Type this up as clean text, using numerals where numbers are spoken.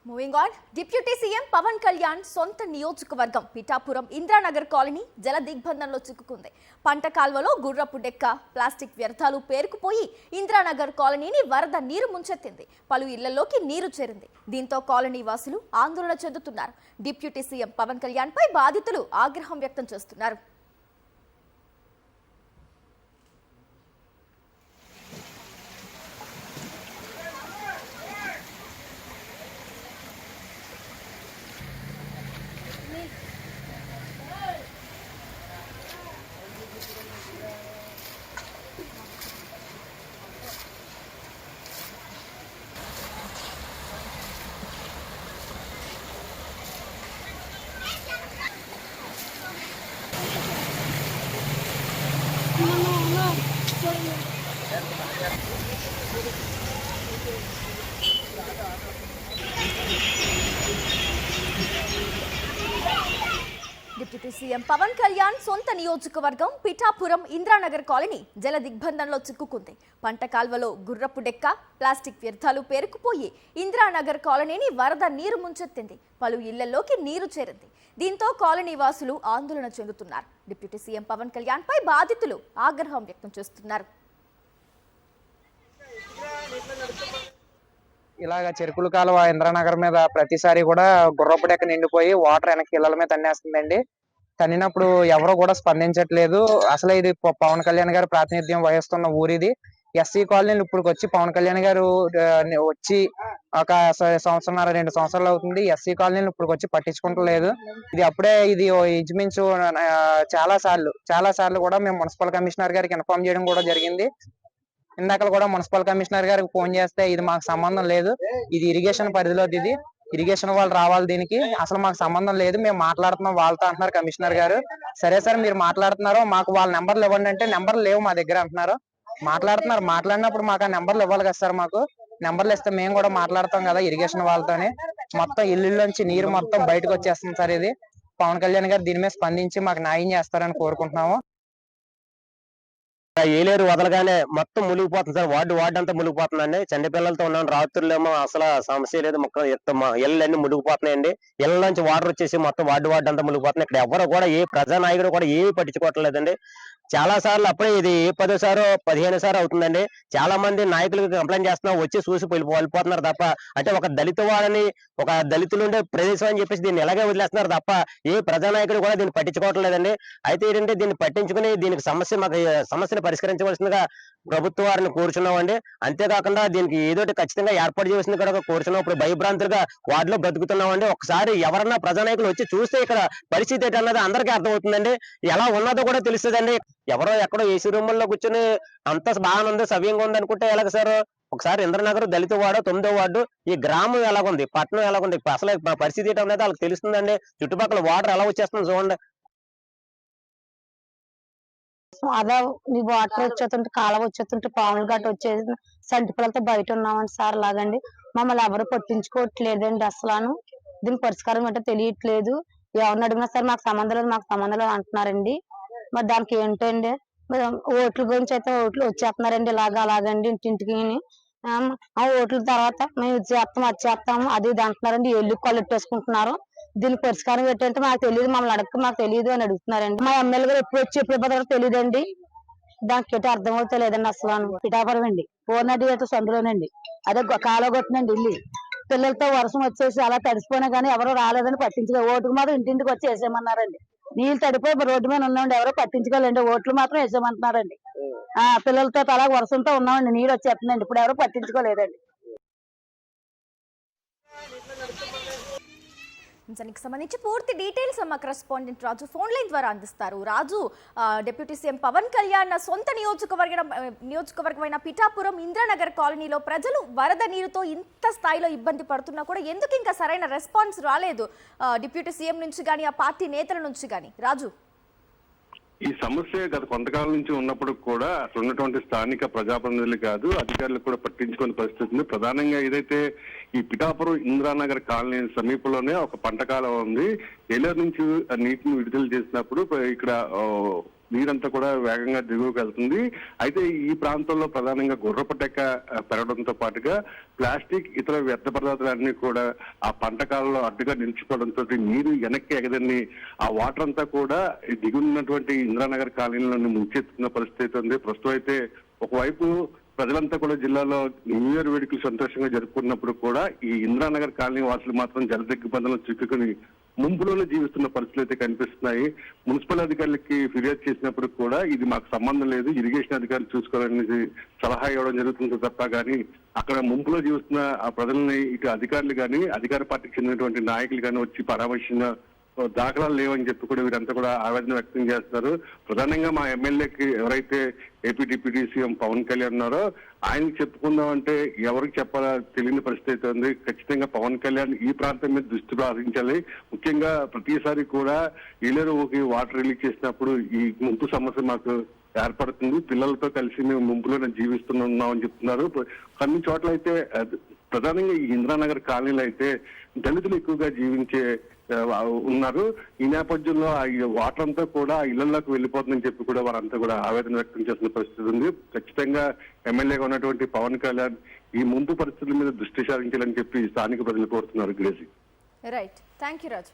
Moving on, deputy CM Pawan Kalyan సొంత నియోజకవర్గం Pithapuram Indranagar colony జల దిగ్బంధంలో చిక్కుకుంది. పంట కాల్వలో గుర్రపు డెక్క, ప్లాస్టిక్ వ్యర్థాలు పేరుకుపోయి ఇంద్రానగర్ కాలనీని వరద నీరు ముంచెత్తింది. పలు ఇళ్లలోకి నీరు చేరింది. దీంతో కాలనీ వాసులు ఆందోళన చెందుతున్నారు. డిప్యూటీ సీఎం పవన్ కళ్యాణ్ పై బాధితులు ఆగ్రహం వ్యక్తం చేస్తున్నారు. డిప్యూటీ సీఎం పవన్ కళ్యాణ్ సొంత నియోజకవర్గం పిఠాపురం ఇంద్రానగర్ కాలనీ జల దిగ్బంధంలో చిక్కుకుంది. పంట కాల్వలో గుర్రపు డెక్క, ప్లాస్టిక్ వ్యర్థాలు పేరుకుపోయి ఇంద్రానగర్ కాలనీని వరద నీరు ముంచెత్తింది. పలు ఇళ్లలోకి నీరు చేరింది. దీంతో కాలనీ వాసులు ఆందోళన చెందుతున్నారు. డిప్యూటీ సీఎం పవన్ కళ్యాణ్ పై బాధితులు ఆగ్రహం వ్యక్తం చేస్తున్నారు. ఇలాగ చెరుకుల కాలువ ఇంద్రానగర్ మీద ప్రతిసారి కూడా గుర్రపు డెక్క నిండిపోయి వాటర్ వెనక్కి ఇళ్ల మీద తన్నేస్తుందండి. తన్నినప్పుడు ఎవరు కూడా స్పందించట్లేదు. అసలు ఇది పవన్ కళ్యాణ్ గారు ప్రాతినిధ్యం వహిస్తున్న ఊరిది. ఎస్సీ కాలనీలు ఇప్పుడు వచ్చి పవన్ కళ్యాణ్ గారు వచ్చి ఒక సంవత్సరంన్నర 2 సంవత్సరాలు అవుతుంది. ఎస్సీ కాలనీలు ఇప్పుడు వచ్చి పట్టించుకుంటలేదు. ఇది అప్పుడే ఇది ఇంచుమించు చాలా సార్లు కూడా మేము మున్సిపల్ కమిషనర్ గారికి ఇన్ఫార్మ్ చేయడం కూడా జరిగింది. ఇందాక కూడా మున్సిపల్ కమిషనర్ గారికి ఫోన్ చేస్తే ఇది మాకు సంబంధం లేదు, ఇది ఇరిగేషన్ పరిధిలో, ఇది ఇరిగేషన్ వాళ్ళు రావాలి, దీనికి అసలు మాకు సంబంధం లేదు, మేము మాట్లాడుతున్నాం వాళ్ళతో అంటున్నారు కమిషనర్ గారు. సరే సార్ మీరు మాట్లాడుతున్నారో మాకు వాళ్ళ నెంబర్లు ఇవ్వండి అంటే నెంబర్లు లేవు మా దగ్గర అంటున్నారు. మాట్లాడినప్పుడు మాకు ఆ నెంబర్లు ఇవ్వాలి కదా సార్. మాకు నెంబర్లు ఇస్తే మేము కూడా మాట్లాడతాం కదా ఇరిగేషన్ వాళ్ళతోనే. మొత్తం ఇల్లులోంచి నీరు మొత్తం బయటకు వచ్చేస్తుంది సార్. ఇది పవన్ కళ్యాణ్ గారు దీని మీద స్పందించి మాకు న్యాయం చేస్తారని కోరుకుంటున్నాము. ఏలేరు వదలగానే మొత్తం మునిగిపోతుంది సార్. వార్డు అంతా మునిగిపోతుందండి. చండి పిల్లలతో ఉన్నాం. రాత్రులేమో అసలు సమస్య లేదు. ఇళ్ళన్నీ మునిగిపోతున్నాయండి. ఇళ్ళ నుంచి వాటర్ వచ్చేసి మొత్తం వార్డు అంతా మునిగిపోతున్నాయి. ఇక్కడ ఎవరు కూడా ఏ ప్రజానాయకుడు కూడా ఏమి పట్టించుకోవట్లేదండి. చాలా సార్లు అప్పుడే ఇది 10 సారో 15 సారో అవుతుందండి. చాలా మంది నాయకులకు కంప్లైంట్ చేస్తున్నా వచ్చి చూసి వెళ్ళిపోతున్నారు తప్ప, అంటే ఒక దళిత వాడని, ఒక దళితులు ఉండే ప్రదేశం అని చెప్పేసి దీన్ని ఎలాగే వదిలేస్తున్నారు తప్ప ఏ ప్రజానాయకుడు కూడా దీన్ని పట్టించుకోవట్లేదండి. అయితే ఏంటంటే దీన్ని పట్టించుకుని దీనికి సమస్యను పరిష్కరించవలసిందిగా ప్రభుత్వ వారిని కోరుచున్నామండి. అంతేకాకుండా దీనికి ఏదోటి ఖచ్చితంగా ఏర్పాటు చేయాల్సింది కూడా కోరుచున్నాం. ఇప్పుడు భయభ్రాంతులుగా వార్డులో బ్రతుకుతున్నామండి. ఒకసారి ఎవరన్నా ప్రజానాయకులు వచ్చి చూస్తే ఇక్కడ పరిస్థితి ఏంటన్నది అందరికీ అర్థమవుతుందండి. ఎలా ఉన్నదో కూడా తెలుస్తుందండి. ఎవరో ఎక్కడో ఏసీ రూముల్లో కూర్చొని అంత బాగానే ఉంది, సవ్యంగా ఉంది అనుకుంటే ఎలాగ సార్? ఒకసారి ఇంద్రనగర్ దళిత వార్డు 9వ వార్డు, ఈ గ్రామం ఎలాగుంది, పట్టణం ఎలాగుంది, అసలు పరిస్థితి ఏంటనేది వాళ్ళకి తెలుస్తుందండి. చుట్టుపక్కల వాటర్ ఎలా వచ్చేస్తుంది చూడండి. అదే వాటర్ వచ్చేస్తుంటే, కాలువ వచ్చేస్తుంటే, పాములు గట్ట వచ్చేసి సంటి పిల్లలతో బయట ఉన్నామండి సార్. లాగండి మమ్మల్ని ఎవరు పట్టించుకోవట్లేదండి. అసలు దీని పరిష్కారం ఏంటో తెలియట్లేదు. ఎవరిని అడిగినా సరే మాకు సంబంధం లేదు అంటున్నారండి. మరి దానికి ఏంటండి? ఓట్ల గురించి అయితే ఓట్లు వచ్చేస్తున్నారండి. అలాగండి ఇంటింటికి ఆ ఓట్ల తర్వాత మేము ఇది చేస్తాము, అది చేస్తాము, అది ఇది అంటున్నారండి. ఎల్లు కొల్లెట్టేసుకుంటున్నారు. దీనికి పరిష్కారం ఏంటంటే మాకు తెలియదు, మమ్మల్ని అడగక మాకు తెలియదు అని అడుగుతున్నారండి. మా ఎమ్మెల్యే గారు ఎప్పుడు వచ్చి ఎప్పుడు పోతారో తెలియదండి. దానికి ఏంటో అర్థమవుతలేదండి అసలు. పిఠాపురం అండి, 498 సందులోనండి. అదే కాలువ కొట్టినండి ఇల్లు. పిల్లలతో వర్షం వచ్చేసి అలా తడిసిపోయినా కానీ ఎవరు రాలేదని పట్టించుకో, ఓటుకు మాత్రం ఇంటింటికి వచ్చి వేసేయమన్నారండి. నీళ్ళు తడిపోయి రోడ్డు మీద ఉన్నామండి, ఎవరో పట్టించుకోలేండి. ఓట్లు మాత్రం వేసేయమంటున్నారండి. పిల్లలతో అలా వర్షంతో ఉన్నామండి, నీళ్ళు వచ్చేస్తుందండి. ఇప్పుడు ఎవరో పట్టించుకోలేదండి. దానికి సంబంధించి పూర్తి డీటెయిల్స్ మా కరెస్పాండెంట్ రాజు ఫోన్ లైన్ ద్వారా అందిస్తారు. రాజు, డిప్యూటీ సీఎం పవన్ కళ్యాణ్ సొంత నియోజకవర్గమైన పిఠాపురం ఇంద్రానగర్ కాలనీలో ప్రజలు వరద నీరుతో ఇంత స్థాయిలో ఇబ్బంది పడుతున్నా కూడా ఎందుకు ఇంకా సరైన రెస్పాన్స్ రాలేదు డిప్యూటీ సీఎం నుంచి కానీ, ఆ పార్టీ నేతల నుంచి కానీ? రాజు, ఈ సమస్య గత కొంతకాలం నుంచి ఉన్నప్పుడు కూడా అక్కడ ఉన్నటువంటి స్థానిక ప్రజాప్రతినిధులు కాదు, అధికారులకు కూడా పట్టించుకునే పరిస్థితి ఉంది. ప్రధానంగా ఏదైతే ఈ పిఠాపురం ఇంద్రానగర్ కాలనీ సమీపంలోనే ఒక పంట కాలం ఉంది. ఏలేరు నుంచి నీటిని విడుదల చేసినప్పుడు ఇక్కడ నీరంతా కూడా వేగంగా దిగువకు వెళ్తుంది. అయితే ఈ ప్రాంతంలో ప్రధానంగా గుర్రపు డెక్క పెరగడంతో పాటుగా ప్లాస్టిక్ ఇతర వ్యర్థ పదార్థాలన్నీ కూడా ఆ పంట కాలంలో అడ్డుగా నిలిచిపోవడంతో నీరు వెనక్కి ఎగదని ఆ వాటర్ అంతా కూడా దిగున్నటువంటి ఇంద్రానగర్ కాలనీలోని ముంచెత్తున్న పరిస్థితి ఉంది. ప్రస్తుతం అయితే ఒకవైపు ప్రజలంతా కూడా జిల్లాలో న్యూ ఇయర్ వేడుకలు సంతోషంగా జరుపుకున్నప్పుడు కూడా ఈ ఇంద్రానగర్ కాలనీ వాసులు మాత్రం జలదిగ్బంధంలో చిక్కుకుని ముంపులోనే జీవిస్తున్న పరిస్థితులు అయితే కనిపిస్తున్నాయి. మున్సిపల్ అధికారులకి ఫిర్యాదు చేసినప్పుడు కూడా ఇది మాకు సంబంధం లేదు, ఇరిగేషన్ అధికారులు చూసుకోవాలనేది సలహా ఇవ్వడం జరుగుతుంది తప్ప కానీ అక్కడ ముంపులో జీవిస్తున్న ఆ ప్రజల్ని ఇటు అధికారులు కానీ అధికార పార్టీకి చెందినటువంటి నాయకులు కానీ వచ్చి పరామర్శించిన దాఖలాలు లేవని చెప్పి కూడా వీరంతా కూడా ఆవేదన వ్యక్తం చేస్తున్నారు. ప్రధానంగా మా ఎమ్మెల్యేకి ఎవరైతే AP deputy CM Pawan Kalyan ఉన్నారో ఆయనకి చెప్పుకుందామంటే ఎవరికి చెప్పాలో తెలియని పరిస్థితి ఉంది. ఖచ్చితంగా పవన్ కళ్యాణ్ ఈ ప్రాంతం మీద దృష్టి సారించాలి. ముఖ్యంగా ప్రతిసారి కూడా ఏలేరుకి వాటర్ రిలీజ్ చేసినప్పుడు ఈ ముంపు సమస్య మాకు ఏర్పడుతుంది. పిల్లలతో కలిసి మేము ముంపులోనే జీవిస్తున్నామని చెప్తున్నారు. కొన్ని చోట్ల అయితే ప్రధానంగా ఈ ఇంద్రానగర్ కాలనీలో అయితే దళితులు ఎక్కువగా జీవించే ఉన్నారు. ఈ నేపథ్యంలో ఆ వాటర్ అంతా కూడా ఇళ్లలోకి వెళ్ళిపోతుందని చెప్పి కూడా వారంతా కూడా ఆవేదన వ్యక్తం చేస్తున్న పరిస్థితి ఉంది. ఖచ్చితంగా ఎమ్మెల్యేగా ఉన్నటువంటి పవన్ కళ్యాణ్ ఈ ముంపు పరిస్థితుల మీద దృష్టి సారించాలని చెప్పి స్థానిక ప్రజలు కోరుతున్నారు. Gracie. Right, thank you Raju.